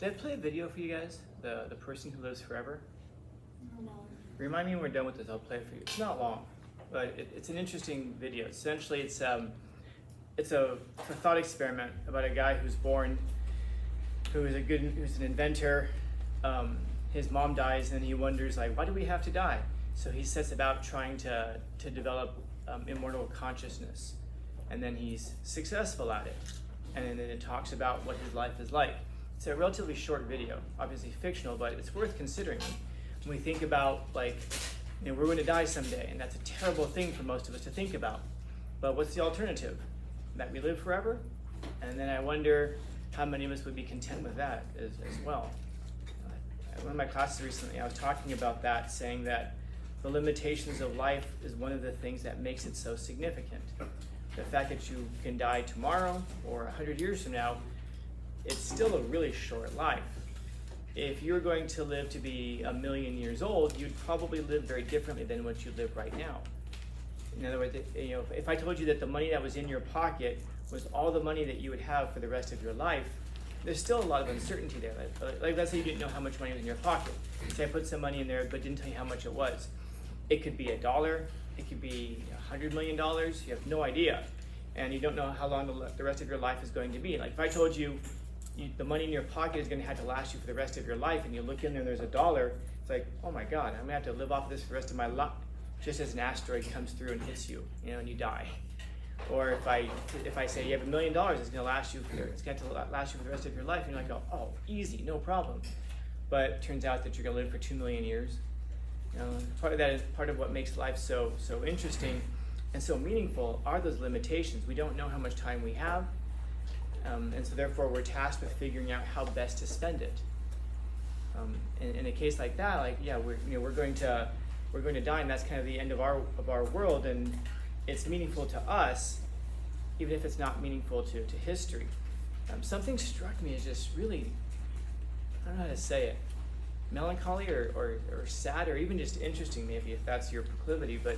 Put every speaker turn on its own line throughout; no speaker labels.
Did I play a video for you guys? The person who lives forever?
No.
Remind me when we're done with this, I'll play it for you. It's not long, but it's an interesting video. Essentially, it's a thought experiment about a guy who's born, who's an inventor. His mom dies, and he wonders, like, why do we have to die? So he sets about trying to develop immortal consciousness, and then he's successful at it. And then it talks about what his life is like. It's a relatively short video, obviously fictional, but it's worth considering. When we think about, like, we're going to die someday, and that's a terrible thing for most of us to think about. But what's the alternative? That we live forever? And then I wonder how many of us would be content with that as well. One of my classes recently, I was talking about that, saying that the limitations of life is one of the things that makes it so significant. The fact that you can die tomorrow or 100 years from now, it's still a really short life. If you're going to live to be 1,000,000 years old, you'd probably live very differently than what you live right now. In other words, if I told you that the money that was in your pocket was all the money that you would have for the rest of your life, there's still a lot of uncertainty there. Like let's say you didn't know how much money was in your pocket. Say I put some money in there but didn't tell you how much it was. It could be $1, it could be $100 million, you have no idea. And you don't know how long the rest of your life is going to be. Like if I told you, the money in your pocket is going to have to last you for the rest of your life, and you look in there and there's $1, it's like, oh my God, I'm going to have to live off of this for the rest of my life, just as an asteroid comes through and hits you, and you die. Or if I say you have $1 million, it's going to last you for the rest of your life, and you're like, oh, easy, no problem. But it turns out that you're going to live for 2 million years. Part of that is part of what makes life so interesting and so meaningful are those limitations. We don't know how much time we have, and so therefore we're tasked with figuring out how best to spend it. In a case like that, like we're going to die, and that's kind of the end of our world, and it's meaningful to us, even if it's not meaningful to history. Something struck me as just really, I don't know how to say it, melancholy or sad, or even just interesting, maybe, if that's your proclivity. But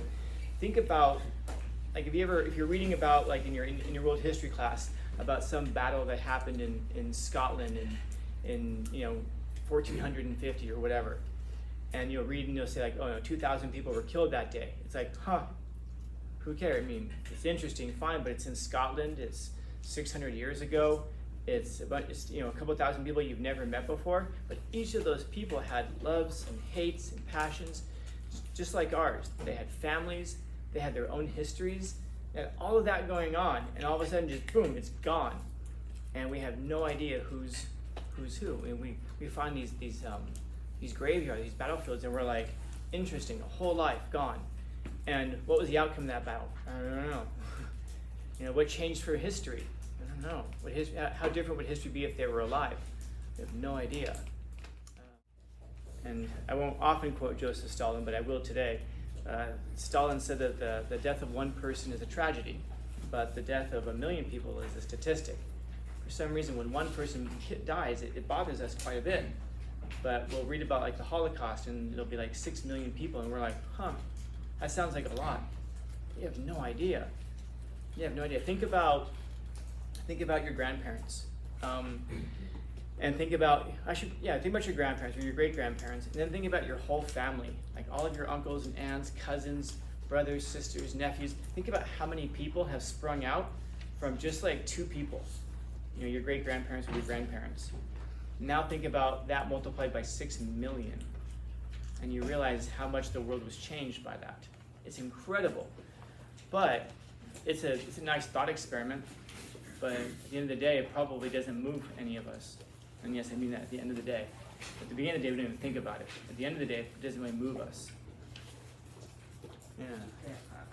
think about, like, if you're reading about, like, in your world history class, about some battle that happened in Scotland in 1450 or whatever, and you'll read and you'll say, like, oh no, 2,000 people were killed that day. It's like, who cares? I mean, it's interesting, fine, but it's in Scotland. It's 600 years ago. It's a couple thousand people you've never met before. But each of those people had loves and hates and passions, just like ours. They had families. They had their own histories. They had all of that going on, and all of a sudden, just boom, it's gone, and we have no idea who's who. And we find these graveyards, these battlefields, and we're like, interesting, a whole life gone. And what was the outcome of that battle? I don't know. What changed for history? I don't know. How different would history be if they were alive? We have no idea. And I won't often quote Joseph Stalin, but I will today. Stalin said that the death of one person is a tragedy, but the death of 1,000,000 people is a statistic. For some reason, when one person dies, it bothers us quite a bit. But we'll read about, like, the Holocaust, and it'll be like 6 million people, and we're like, that sounds like a lot. You have no idea. You have no idea. Think about your grandparents, and think about your grandparents or your great grandparents, and then think about your whole family, like all of your uncles and aunts, cousins, brothers, sisters, nephews. Think about how many people have sprung out from just like 2 people. Your great grandparents or your grandparents. Now think about that multiplied by 6 million. And you realize how much the world was changed by that. It's incredible. But it's a nice thought experiment. But at the end of the day, it probably doesn't move any of us. And yes, I mean that at the end of the day. At the beginning of the day, we don't even think about it. At the end of the day, it doesn't really move us. Yeah.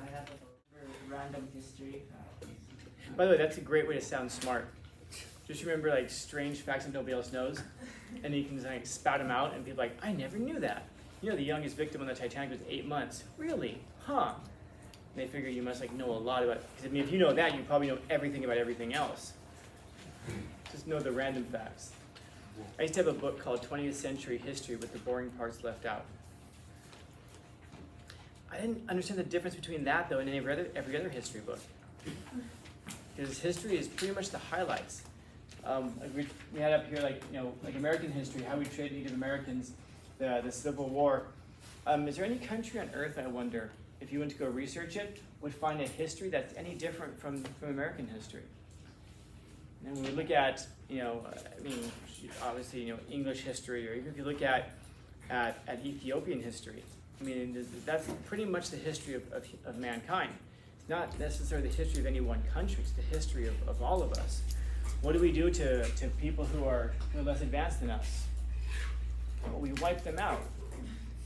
I have a random history.
By the way, that's a great way to sound smart. Just remember, like, strange facts that nobody else knows, and you can just, like, spout them out, and people are like, I never knew that. The youngest victim on the Titanic was 8 months. Really? Huh? And they figure you must, like, know a lot about it. Because, if you know that, you probably know everything about everything else. Just know the random facts. I used to have a book called 20th Century History with the boring parts left out. I didn't understand the difference between that, though, and every other history book. Because history is pretty much the highlights. Like we had up here, like, you know, like American history, how we treated Native Americans, the Civil War. Is there any country on earth, I wonder, if you went to go research it, would find a history that's any different from American history? And when we look at, you know, I mean, obviously, you know, English history, or even if you look at Ethiopian history, I mean, that's pretty much the history of mankind. It's not necessarily the history of any one country, it's the history of all of us. What do we do to people who are less advanced than us? Well, we wipe them out.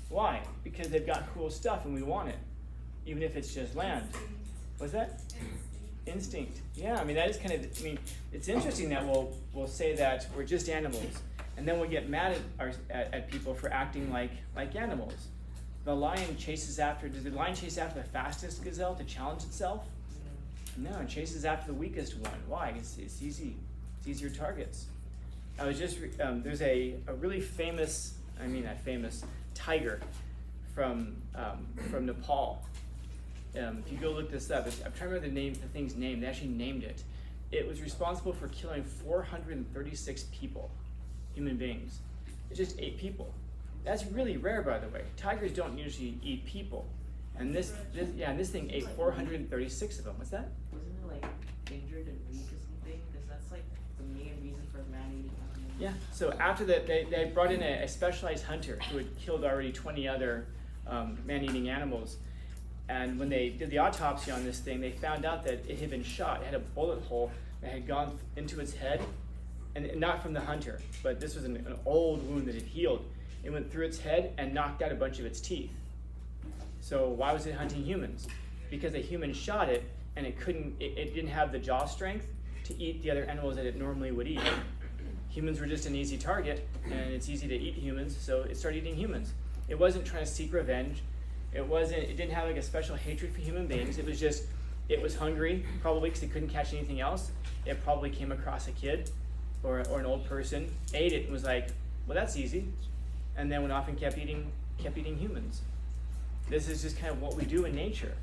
Why? Because they've got cool stuff and we want it, even if it's just land. What's that? Instinct. Yeah, I mean, that is kind of, I mean, it's interesting that we'll say that we're just animals, and then we'll get mad at people for acting like animals. The lion chases after, does the lion chase after the fastest gazelle to challenge itself? No, it chases after the weakest one. Why? It's easy. It's easier targets. I was just, there's a really famous, I mean, not famous, tiger from Nepal. If you go look this up, I'm trying to remember the thing's name. They actually named it. It was responsible for killing 436 people, human beings. It's just 8 people. That's really rare, by the way. Tigers don't usually eat people. And this thing ate 436 of them. What's that?
Wasn't it like injured and weak or something? Because that's like the main reason for man-eating animals.
Yeah, so after that, they brought in a specialized hunter who had killed already 20 other man-eating animals. And when they did the autopsy on this thing, they found out that it had been shot. It had a bullet hole that had gone into its head, and not from the hunter, but this was an old wound that had healed. It went through its head and knocked out a bunch of its teeth. So why was it hunting humans? Because a human shot it, and it didn't have the jaw strength to eat the other animals that it normally would eat. Humans were just an easy target, and it's easy to eat humans, so it started eating humans. It wasn't trying to seek revenge. It didn't have like a special hatred for human beings. It was hungry, probably because it couldn't catch anything else. It probably came across a kid or an old person, ate it, and was like, well, that's easy. And then went off and kept eating humans. This is just kind of what we do in nature.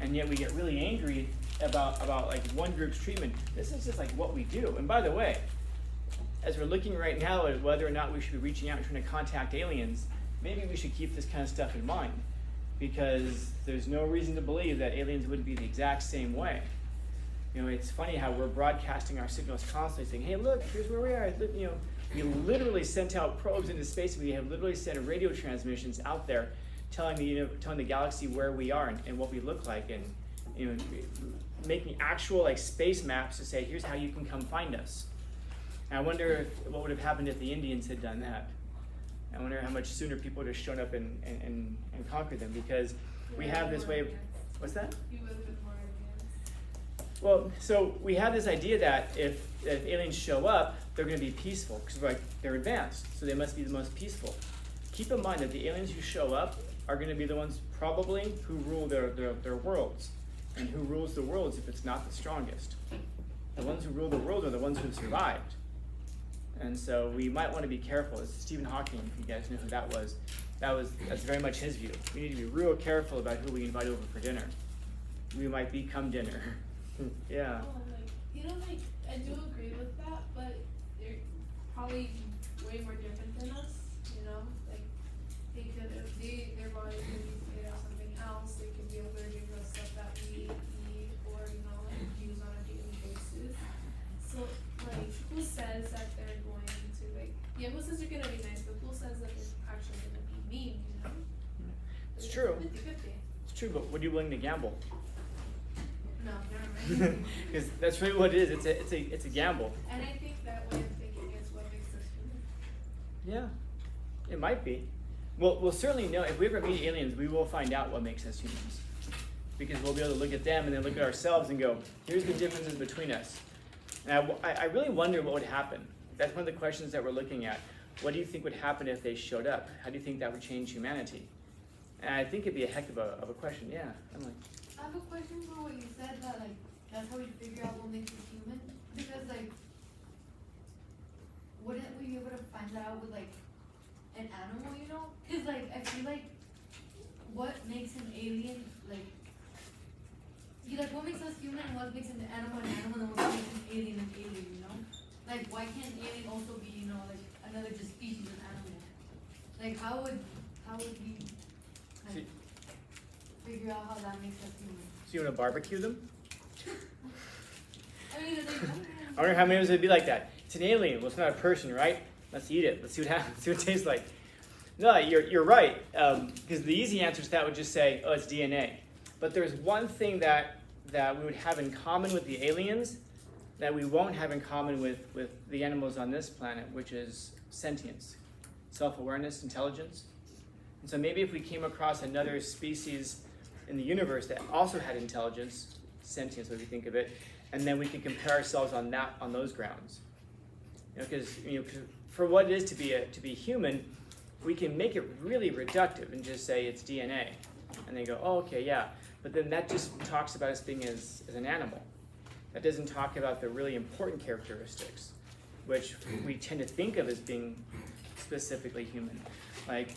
And yet we get really angry about like one group's treatment. This is just like what we do. And by the way, as we're looking right now at whether or not we should be reaching out and trying to contact aliens, maybe we should keep this kind of stuff in mind, because there's no reason to believe that aliens wouldn't be the exact same way. You know, it's funny how we're broadcasting our signals constantly, saying, hey, look, here's where we are. You know, we literally sent out probes into space. We have literally sent radio transmissions out there telling the galaxy where we are and what we look like, and, you know, making actual like space maps to say, here's how you can come find us. And I wonder what would have happened if the Indians had done that. I wonder how much sooner people would have shown up and conquered them, because we have this way of, what's that?
You would have been more advanced.
Well, so we have this idea that if aliens show up, they're going to be peaceful, because like they're advanced, so they must be the most peaceful. Keep in mind that the aliens who show up are going to be the ones probably who rule their worlds. And who rules the worlds if it's not the strongest? The ones who rule the world are the ones who have survived. And so we might want to be careful. It's Stephen Hawking, if you guys know who that was. That's very much his view. We need to be real careful about who we invite over for dinner. We might become dinner. Yeah.
Oh, like, I do agree with that, but they're probably way more different than us, you know? Like, their body could be made of something else. They could be allergic to stuff that we eat or, you know, like, use on a daily basis. So, like, who says that they're going to, like, yeah, who says they're gonna be nice, but who says that they're actually gonna be mean, you know?
It's true.
50-50.
It's true, but what are you willing to gamble?
No, never mind.
Because that's really what it is. It's a gamble.
And I think that way of thinking is what makes us human.
Yeah, it might be. Well, we'll certainly know. If we ever meet aliens, we will find out what makes us humans. Because we'll be able to look at them and then look at ourselves and go, here's the differences between us. And I really wonder what would happen. That's one of the questions that we're looking at. What do you think would happen if they showed up? How do you think that would change humanity? And I think it'd be a heck of a question. Yeah, Emily.
I have a question for what you said, that like that's how we figure out what makes us human. Because like, wouldn't we be able to find that out with like an animal, you know? Cause like I feel like what makes an alien like, what makes us human and what makes an animal, and what makes an alien, you know? Like, why can't alien also be, you know, like another just species of animal? Like, how would we
See-
like, figure out how that makes us human?
So you want to barbecue them?
I mean, like,
I wonder how many of us would be like that. It's an alien. Well, it's not a person, right? Let's eat it. Let's see what happens. See what it tastes like. No, you're right. Because the easy answer to that would just say, oh, it's DNA. But there's one thing that we would have in common with the aliens that we won't have in common with the animals on this planet, which is sentience, self-awareness, intelligence. And so maybe if we came across another species in the universe that also had intelligence, sentience, what we think of it, and then we could compare ourselves on those grounds. Because for what it is to be human, we can make it really reductive and just say it's DNA, and they go, oh, okay, yeah. But then that just talks about us being as an animal. That doesn't talk about the really important characteristics, which we tend to think of as being specifically human. Like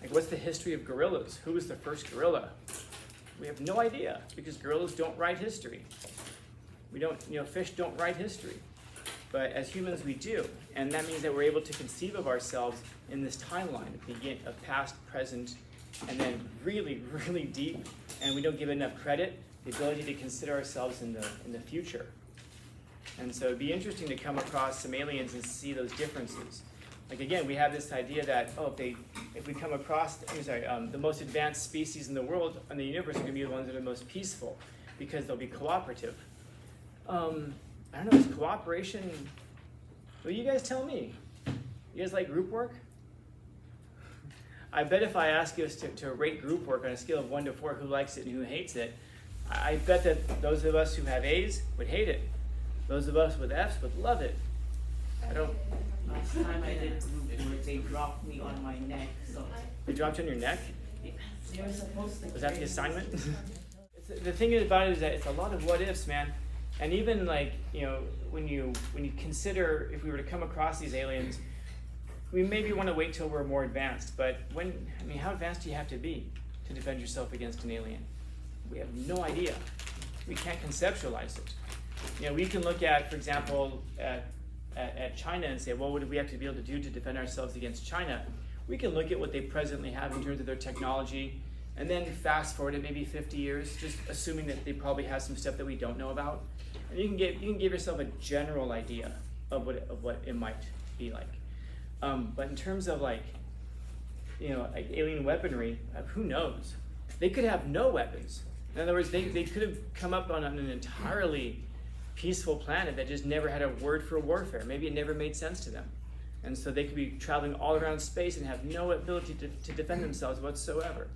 what's the history of gorillas? Who was the first gorilla? We have no idea, because gorillas don't write history. We don't, fish don't write history. But as humans, we do. And that means that we're able to conceive of ourselves in this timeline of past, present, and then really, really deep, and we don't give enough credit, the ability to consider ourselves in the future. And so it'd be interesting to come across some aliens and see those differences. Like again, we have this idea that, if we come across, the most advanced species in the world, and the universe, are going to be the ones that are most peaceful, because they'll be cooperative. I don't know, is cooperation, well, you guys tell me. You guys like group work? I bet if I ask you to rate group work on a scale of 1 to 4, who likes it and who hates it, I bet that those of us who have A's would hate it. Those of us with F's would love it. I don't.
Last time I did group work, they dropped me on my neck, so.
They dropped you on your neck?
They were supposed to.
Was that the assignment? The thing about it is that it's a lot of what ifs, man. And even when you consider if we were to come across these aliens, we maybe want to wait till we're more advanced. But how advanced do you have to be to defend yourself against an alien? We have no idea. We can't conceptualize it. We can look at, for example, at China and say, well, what do we have to be able to do to defend ourselves against China? We can look at what they presently have in terms of their technology, and then fast forward it maybe 50 years, just assuming that they probably have some stuff that we don't know about. And you can give yourself a general idea of what it might be like. But in terms of alien weaponry, who knows? They could have no weapons. In other words, they could have come up on an entirely peaceful planet that just never had a word for warfare. Maybe it never made sense to them. And so they could be traveling all around space and have no ability to defend themselves whatsoever.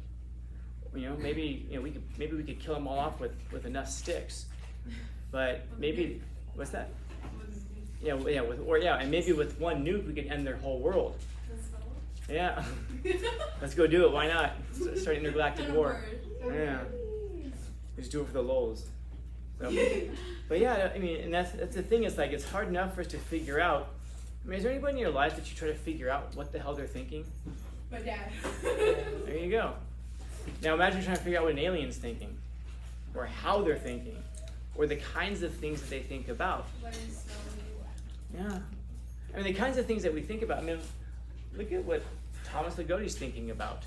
Maybe we could kill them all off with enough sticks. But maybe, what's that? And maybe with one nuke we could end their whole world. Yeah. Let's go do it. Why not? Start intergalactic war. Yeah. Just do it for the lols. So, but yeah, and that's the thing. It's like it's hard enough for us to figure out. Is there anybody in your life that you try to figure out what the hell they're thinking?
My dad.
There you go. Now imagine trying to figure out what an alien's thinking, or how they're thinking, or the kinds of things that they think about. Yeah. The kinds of things that we think about. Look at what Thomas Ligotti's thinking about.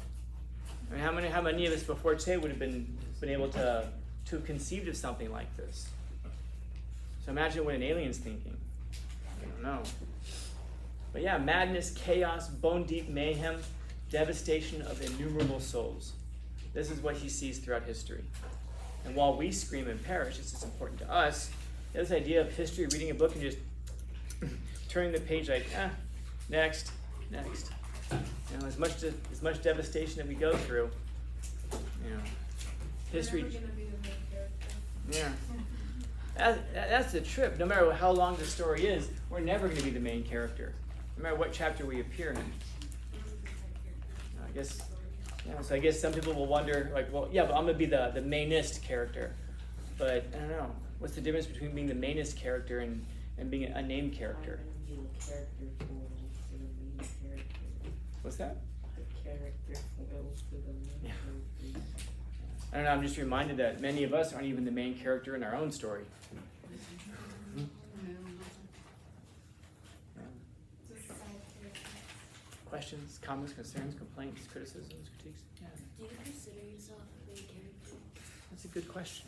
How many of us before today would have been able to have conceived of something like this? So imagine what an alien's thinking. I don't know. But yeah, madness, chaos, bone-deep mayhem, devastation of innumerable souls. This is what he sees throughout history. And while we scream and perish, it's just important to us. This idea of history, reading a book and just turning the page like, next. As much devastation that we go through, history.
We're never gonna be the main character.
Yeah. That's the trip. No matter how long the story is, we're never going to be the main character, no matter what chapter we appear in. So I guess some people will wonder, but I'm going to be the mainest character. But I don't know. What's the difference between being the mainest character and being a named character? What's that? I don't know, I'm just reminded that many of us aren't even the main character in our own story. Questions, comments, concerns, complaints, criticisms, critiques? Yeah,
Do you consider yourself a main character?
that's a good question.